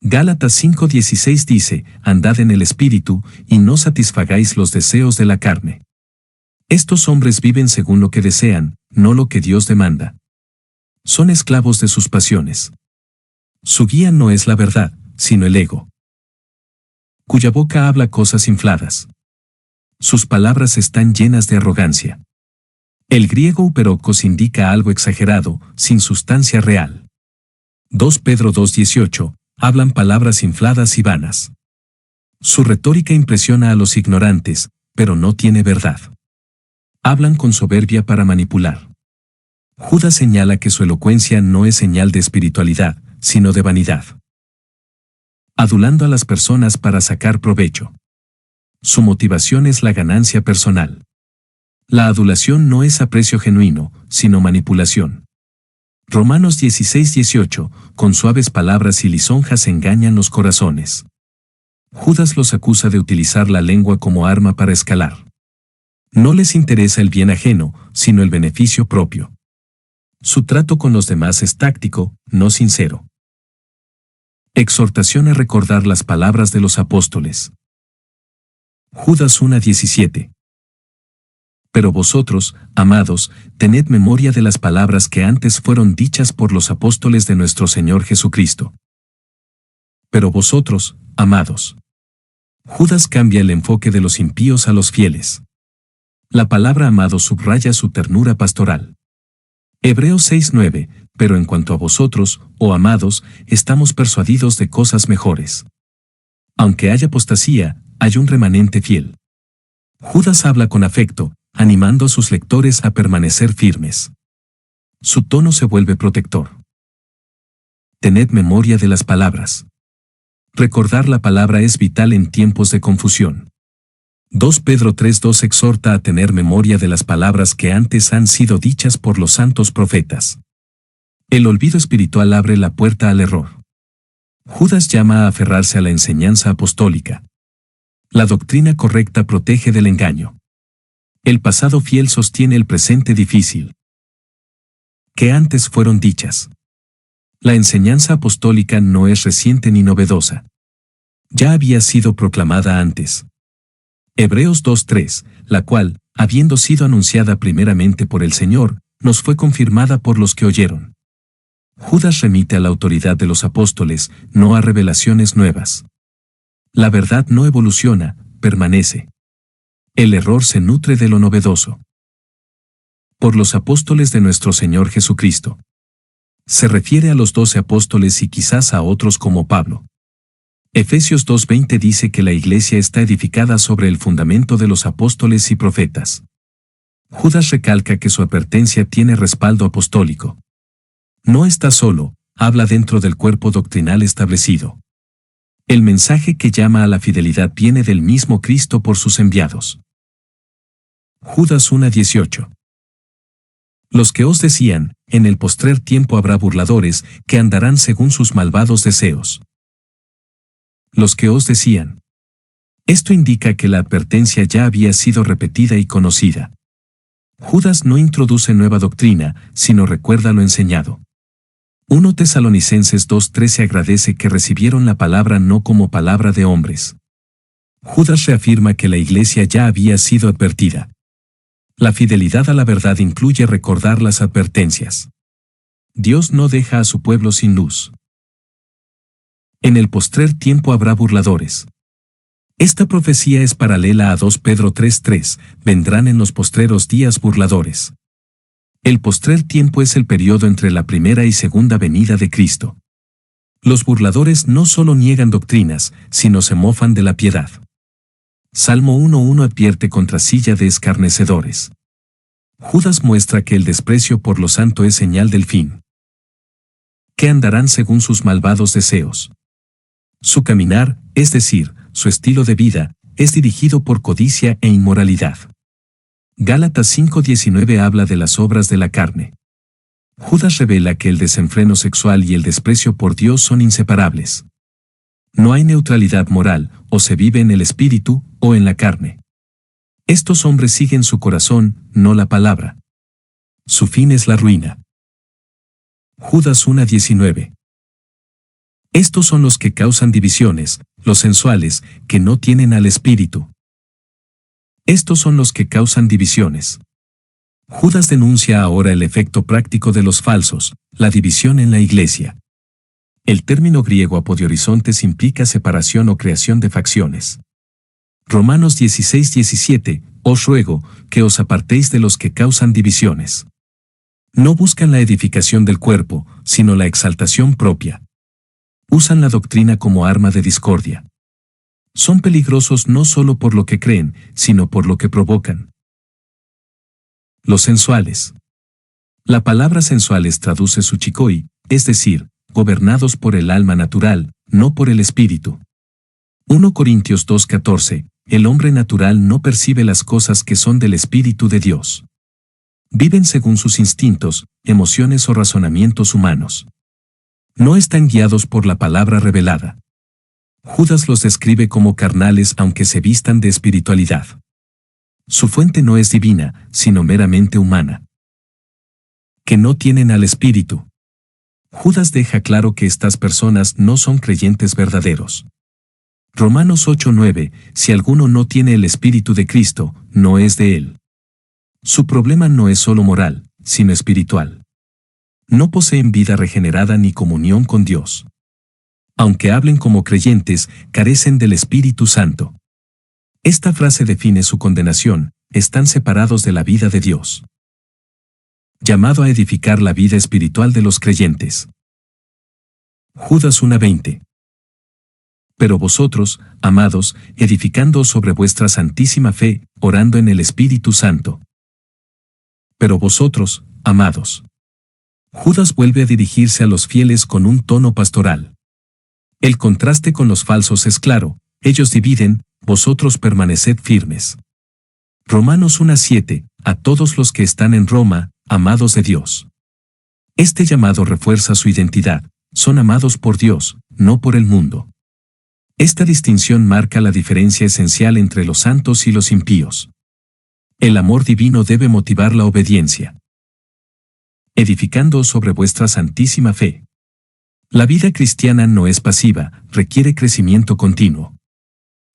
Gálatas 5:16 dice, andad en el espíritu, y no satisfagáis los deseos de la carne. Estos hombres viven según lo que desean, no lo que Dios demanda. Son esclavos de sus pasiones. Su guía no es la verdad, sino el ego. Cuya boca habla cosas infladas. Sus palabras están llenas de arrogancia. El griego uperokos indica algo exagerado, sin sustancia real. 2 Pedro 2:18, hablan palabras infladas y vanas. Su retórica impresiona a los ignorantes, pero no tiene verdad. Hablan con soberbia para manipular. Judas señala que su elocuencia no es señal de espiritualidad, sino de vanidad. Adulando a las personas para sacar provecho. Su motivación es la ganancia personal. La adulación no es aprecio genuino, sino manipulación. Romanos 16:18, con suaves palabras y lisonjas engañan los corazones. Judas los acusa de utilizar la lengua como arma para escalar. No les interesa el bien ajeno, sino el beneficio propio. Su trato con los demás es táctico, no sincero. Exhortación a recordar las palabras de los apóstoles. Judas 1:17. Pero vosotros, amados, tened memoria de las palabras que antes fueron dichas por los apóstoles de nuestro Señor Jesucristo. Pero vosotros, amados. Judas cambia el enfoque de los impíos a los fieles. La palabra amado subraya su ternura pastoral. Hebreos 6:9, pero en cuanto a vosotros, oh amados, estamos persuadidos de cosas mejores. Aunque haya apostasía, hay un remanente fiel. Judas habla con afecto, animando a sus lectores a permanecer firmes. Su tono se vuelve protector. Tened memoria de las palabras. Recordar la palabra es vital en tiempos de confusión. 2 Pedro 3:2 exhorta a tener memoria de las palabras que antes han sido dichas por los santos profetas. El olvido espiritual abre la puerta al error. Judas llama a aferrarse a la enseñanza apostólica. La doctrina correcta protege del engaño. El pasado fiel sostiene el presente difícil. Que antes fueron dichas. La enseñanza apostólica no es reciente ni novedosa. Ya había sido proclamada antes. Hebreos 2:3, la cual, habiendo sido anunciada primeramente por el Señor, nos fue confirmada por los que oyeron. Judas remite a la autoridad de los apóstoles, no a revelaciones nuevas. La verdad no evoluciona, permanece. El error se nutre de lo novedoso. Por los apóstoles de nuestro Señor Jesucristo. Se refiere a los 12 apóstoles y quizás a otros como Pablo. Efesios 2:20 dice que la iglesia está edificada sobre el fundamento de los apóstoles y profetas. Judas recalca que su advertencia tiene respaldo apostólico. No está solo, habla dentro del cuerpo doctrinal establecido. El mensaje que llama a la fidelidad viene del mismo Cristo por sus enviados. Judas 1:18. Los que os decían, en el postrer tiempo habrá burladores, que andarán según sus malvados deseos. Los que os decían. Esto indica que la advertencia ya había sido repetida y conocida. Judas no introduce nueva doctrina, sino recuerda lo enseñado. 1 Tesalonicenses 2:13 agradece que recibieron la palabra no como palabra de hombres. Judas reafirma que la iglesia ya había sido advertida. La fidelidad a la verdad incluye recordar las advertencias. Dios no deja a su pueblo sin luz. En el postrer tiempo habrá burladores. Esta profecía es paralela a 2 Pedro 3:3, vendrán en los postreros días burladores. El postrer tiempo es el periodo entre la primera y segunda venida de Cristo. Los burladores no solo niegan doctrinas, sino se mofan de la piedad. Salmo 1:1 advierte contra silla de escarnecedores. Judas muestra que el desprecio por lo santo es señal del fin. Que andarán según sus malvados deseos. Su caminar, es decir, su estilo de vida, es dirigido por codicia e inmoralidad. Gálatas 5:19 habla de las obras de la carne. Judas revela que el desenfreno sexual y el desprecio por Dios son inseparables. No hay neutralidad moral, o se vive en el espíritu, o en la carne. Estos hombres siguen su corazón, no la palabra. Su fin es la ruina. Judas 1:19. Estos son los que causan divisiones, los sensuales, que no tienen al espíritu. Estos son los que causan divisiones. Judas denuncia ahora el efecto práctico de los falsos, la división en la iglesia. El término griego apodiorizontes implica separación o creación de facciones. Romanos 16:17, Os ruego que os apartéis de los que causan divisiones. No buscan la edificación del cuerpo, sino la exaltación propia. Usan la doctrina como arma de discordia. Son peligrosos no solo por lo que creen, sino por lo que provocan. Los sensuales. La palabra sensuales traduce suchikoi, es decir, gobernados por el alma natural, no por el espíritu. 1 Corintios 2:14, el hombre natural no percibe las cosas que son del Espíritu de Dios. Viven según sus instintos, emociones o razonamientos humanos. No están guiados por la palabra revelada. Judas los describe como carnales aunque se vistan de espiritualidad. Su fuente no es divina, sino meramente humana. Que no tienen al Espíritu. Judas deja claro que estas personas no son creyentes verdaderos. Romanos 8:9, si alguno no tiene el Espíritu de Cristo, no es de él. Su problema no es solo moral, sino espiritual. No poseen vida regenerada ni comunión con Dios. Aunque hablen como creyentes, carecen del Espíritu Santo. Esta frase define su condenación, están separados de la vida de Dios. Llamado a edificar la vida espiritual de los creyentes. Judas 1:20. Pero vosotros, amados, edificándoos sobre vuestra santísima fe, orando en el Espíritu Santo. Pero vosotros, amados. Judas vuelve a dirigirse a los fieles con un tono pastoral. El contraste con los falsos es claro, ellos dividen, vosotros permaneced firmes. Romanos 1:7, a todos los que están en Roma, amados de Dios. Este llamado refuerza su identidad, son amados por Dios, no por el mundo. Esta distinción marca la diferencia esencial entre los santos y los impíos. El amor divino debe motivar la obediencia. Edificándoos sobre vuestra santísima fe. La vida cristiana no es pasiva, requiere crecimiento continuo.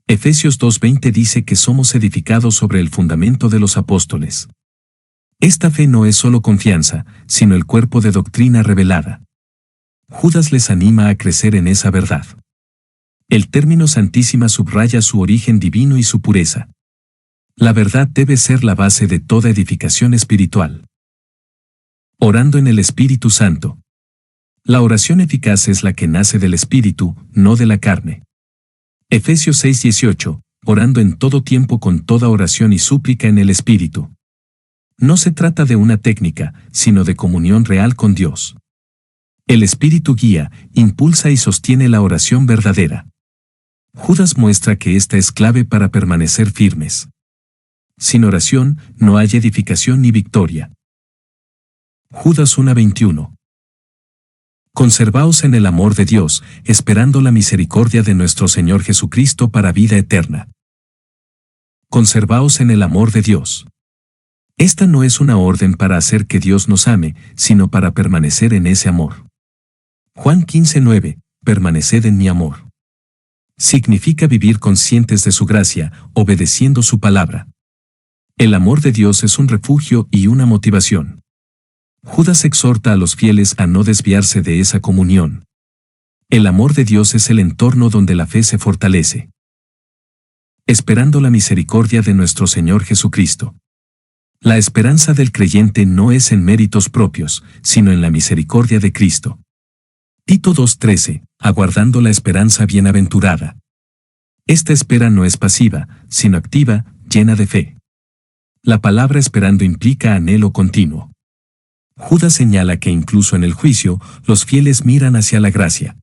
Efesios 2:20 dice que somos edificados sobre el fundamento de los apóstoles. Esta fe no es solo confianza, sino el cuerpo de doctrina revelada. Judas les anima a crecer en esa verdad. El término santísima subraya su origen divino y su pureza. La verdad debe ser la base de toda edificación espiritual. Orando en el Espíritu Santo. La oración eficaz es la que nace del Espíritu, no de la carne. Efesios 6:18, orando en todo tiempo con toda oración y súplica en el Espíritu. No se trata de una técnica, sino de comunión real con Dios. El Espíritu guía, impulsa y sostiene la oración verdadera. Judas muestra que esta es clave para permanecer firmes. Sin oración, no hay edificación ni victoria. Judas 1:21. Conservaos en el amor de Dios, esperando la misericordia de nuestro Señor Jesucristo para vida eterna. Conservaos en el amor de Dios. Esta no es una orden para hacer que Dios nos ame, sino para permanecer en ese amor. Juan 15:9, permaneced en mi amor. Significa vivir conscientes de su gracia, obedeciendo su palabra. El amor de Dios es un refugio y una motivación. Judas exhorta a los fieles a no desviarse de esa comunión. El amor de Dios es el entorno donde la fe se fortalece. Esperando la misericordia de nuestro Señor Jesucristo. La esperanza del creyente no es en méritos propios, sino en la misericordia de Cristo. Tito 2:13, aguardando la esperanza bienaventurada. Esta espera no es pasiva, sino activa, llena de fe. La palabra esperando implica anhelo continuo. Judas señala que incluso en el juicio, los fieles miran hacia la gracia.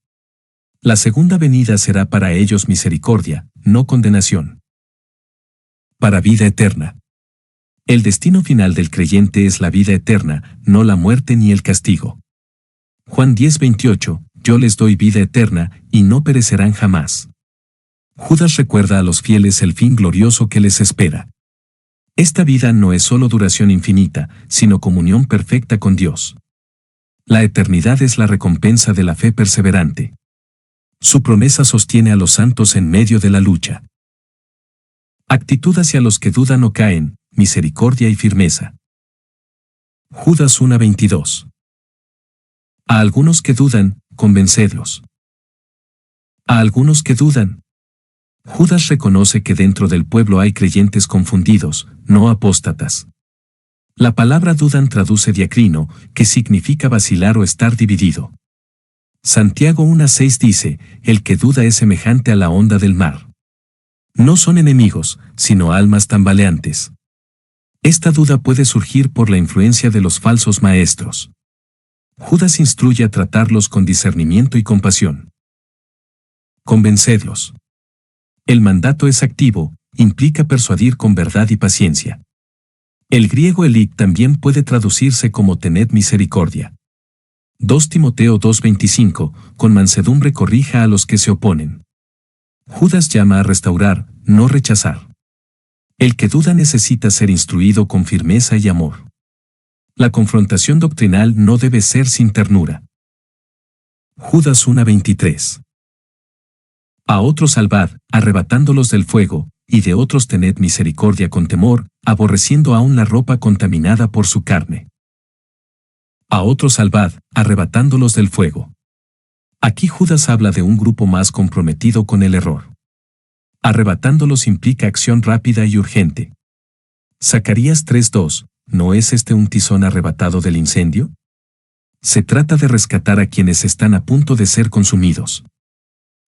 La segunda venida será para ellos misericordia, no condenación. Para vida eterna. El destino final del creyente es la vida eterna, no la muerte ni el castigo. Juan 10:28, yo les doy vida eterna, y no perecerán jamás. Judas recuerda a los fieles el fin glorioso que les espera. Esta vida no es solo duración infinita, sino comunión perfecta con Dios. La eternidad es la recompensa de la fe perseverante. Su promesa sostiene a los santos en medio de la lucha. Actitud hacia los que dudan o caen, misericordia y firmeza. Judas 1:22. A algunos que dudan, convencedlos. A algunos que dudan. Judas reconoce que dentro del pueblo hay creyentes confundidos, no apóstatas. La palabra dudan traduce diacrino, que significa vacilar o estar dividido. Santiago 1:6 dice, el que duda es semejante a la onda del mar. No son enemigos, sino almas tambaleantes. Esta duda puede surgir por la influencia de los falsos maestros. Judas instruye a tratarlos con discernimiento y compasión. Convencedlos. El mandato es activo, implica persuadir con verdad y paciencia. El griego elit también puede traducirse como tened misericordia. 2 Timoteo 2:25, con mansedumbre corrija a los que se oponen. Judas llama a restaurar, no rechazar. El que duda necesita ser instruido con firmeza y amor. La confrontación doctrinal no debe ser sin ternura. Judas 1:23. A otros salvad, arrebatándolos del fuego, y de otros tened misericordia con temor, aborreciendo aún la ropa contaminada por su carne. A otros salvad, arrebatándolos del fuego. Aquí Judas habla de un grupo más comprometido con el error. Arrebatándolos implica acción rápida y urgente. Zacarías 3:2, ¿no es este un tizón arrebatado del incendio? Se trata de rescatar a quienes están a punto de ser consumidos.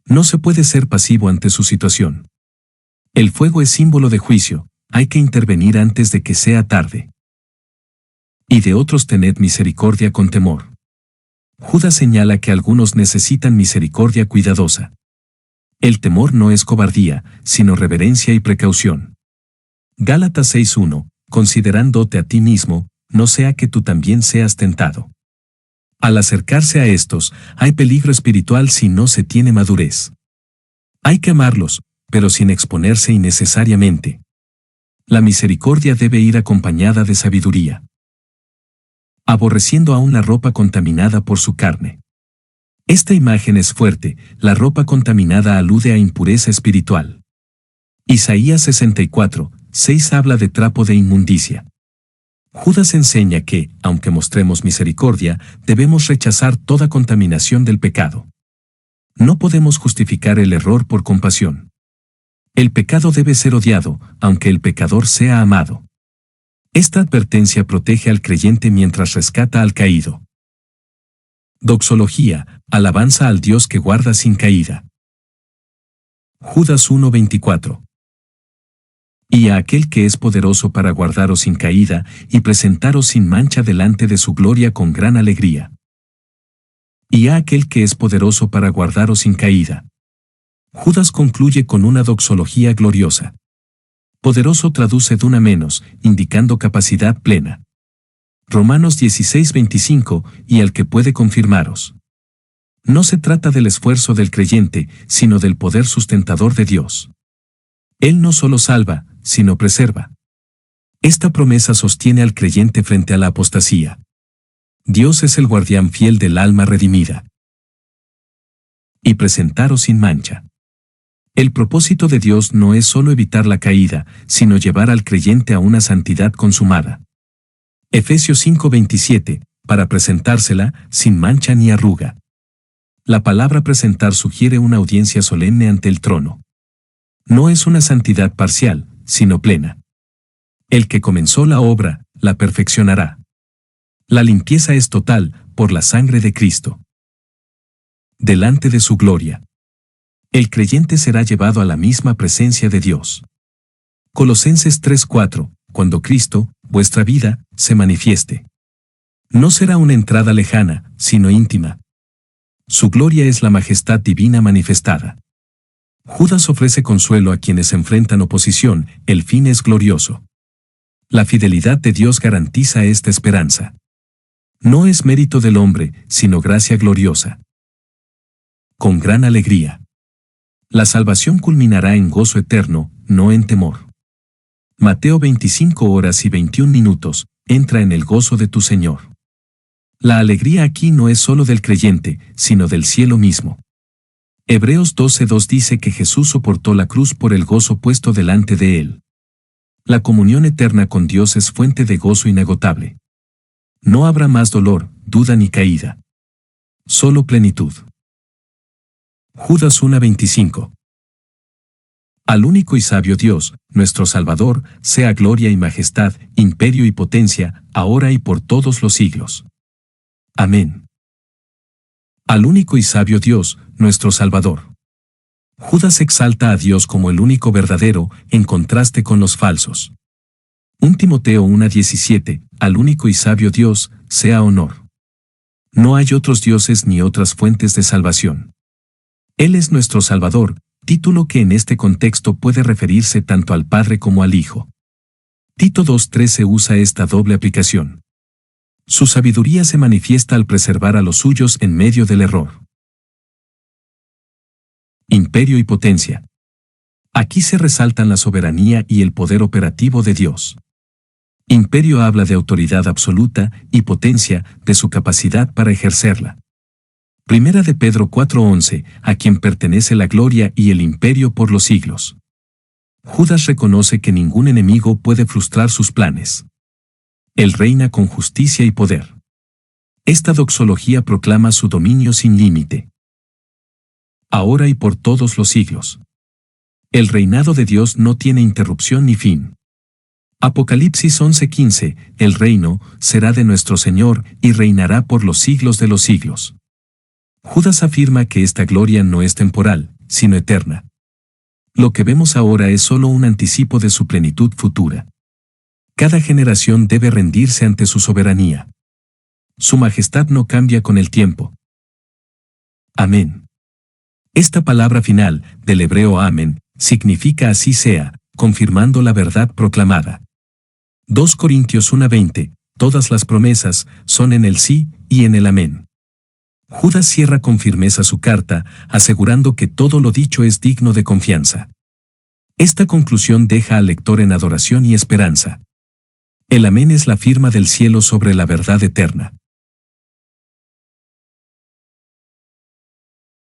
No se puede ser pasivo ante su situación. El fuego es símbolo de juicio, hay que intervenir antes de que sea tarde. Y de otros tened misericordia con temor. Judas señala que algunos necesitan misericordia cuidadosa. El temor no es cobardía, sino reverencia y precaución. Gálatas 6:1, considerándote a ti mismo, no sea que tú también seas tentado. Al acercarse a estos, hay peligro espiritual si no se tiene madurez. Hay que amarlos, pero sin exponerse innecesariamente. La misericordia debe ir acompañada de sabiduría. Aborreciendo aún la ropa contaminada por su carne. Esta imagen es fuerte, la ropa contaminada alude a impureza espiritual. Isaías 64:6 habla de trapo de inmundicia. Judas enseña que, aunque mostremos misericordia, debemos rechazar toda contaminación del pecado. No podemos justificar el error por compasión. El pecado debe ser odiado, aunque el pecador sea amado. Esta advertencia protege al creyente mientras rescata al caído. Doxología, alabanza al Dios que guarda sin caída. Judas 1:24. Y a aquel que es poderoso para guardaros sin caída y presentaros sin mancha delante de su gloria con gran alegría. Y a aquel que es poderoso para guardaros sin caída. Judas concluye con una doxología gloriosa. Poderoso traduce dunamenos, indicando capacidad plena. Romanos 16:25, y al que puede confirmaros. No se trata del esfuerzo del creyente, sino del poder sustentador de Dios. Él no solo salva, sino preserva. Esta promesa sostiene al creyente frente a la apostasía. Dios es el guardián fiel del alma redimida. Y presentaros sin mancha. El propósito de Dios no es solo evitar la caída, sino llevar al creyente a una santidad consumada. Efesios 5:27, para presentársela, sin mancha ni arruga. La palabra presentar sugiere una audiencia solemne ante el trono. No es una santidad parcial, sino plena. El que comenzó la obra, la perfeccionará. La limpieza es total, por la sangre de Cristo. Delante de su gloria. El creyente será llevado a la misma presencia de Dios. Colosenses 3:4, cuando Cristo, vuestra vida, se manifieste. No será una entrada lejana, sino íntima. Su gloria es la majestad divina manifestada. Judas ofrece consuelo a quienes enfrentan oposición, el fin es glorioso. La fidelidad de Dios garantiza esta esperanza. No es mérito del hombre, sino gracia gloriosa. Con gran alegría. La salvación culminará en gozo eterno, no en temor. Mateo 25:21, entra en el gozo de tu Señor. La alegría aquí no es solo del creyente, sino del cielo mismo. Hebreos 12:2 dice que Jesús soportó la cruz por el gozo puesto delante de él. La comunión eterna con Dios es fuente de gozo inagotable. No habrá más dolor, duda ni caída. Solo plenitud. Judas 1:25. Al único y sabio Dios, nuestro Salvador, sea gloria y majestad, imperio y potencia, ahora y por todos los siglos. Amén. Al único y sabio Dios, nuestro Salvador. Judas exalta a Dios como el único verdadero, en contraste con los falsos. 1 Timoteo 1:17, al único y sabio Dios, sea honor. No hay otros dioses ni otras fuentes de salvación. Él es nuestro Salvador, título que en este contexto puede referirse tanto al Padre como al Hijo. Tito 2:13 usa esta doble aplicación. Su sabiduría se manifiesta al preservar a los suyos en medio del error. Imperio y potencia. Aquí se resaltan la soberanía y el poder operativo de Dios. Imperio habla de autoridad absoluta y potencia, de su capacidad para ejercerla. Primera de Pedro 4:11, a quien pertenece la gloria y el imperio por los siglos. Judas reconoce que ningún enemigo puede frustrar sus planes. Él reina con justicia y poder. Esta doxología proclama su dominio sin límite. Ahora y por todos los siglos. El reinado de Dios no tiene interrupción ni fin. Apocalipsis 11:15, el reino será de nuestro Señor y reinará por los siglos de los siglos. Judas afirma que esta gloria no es temporal, sino eterna. Lo que vemos ahora es solo un anticipo de su plenitud futura. Cada generación debe rendirse ante su soberanía. Su majestad no cambia con el tiempo. Amén. Esta palabra final, del hebreo amén, significa así sea, confirmando la verdad proclamada. 2 Corintios 1:20, todas las promesas son en el sí y en el amén. Judas cierra con firmeza su carta, asegurando que todo lo dicho es digno de confianza. Esta conclusión deja al lector en adoración y esperanza. El amén es la firma del cielo sobre la verdad eterna.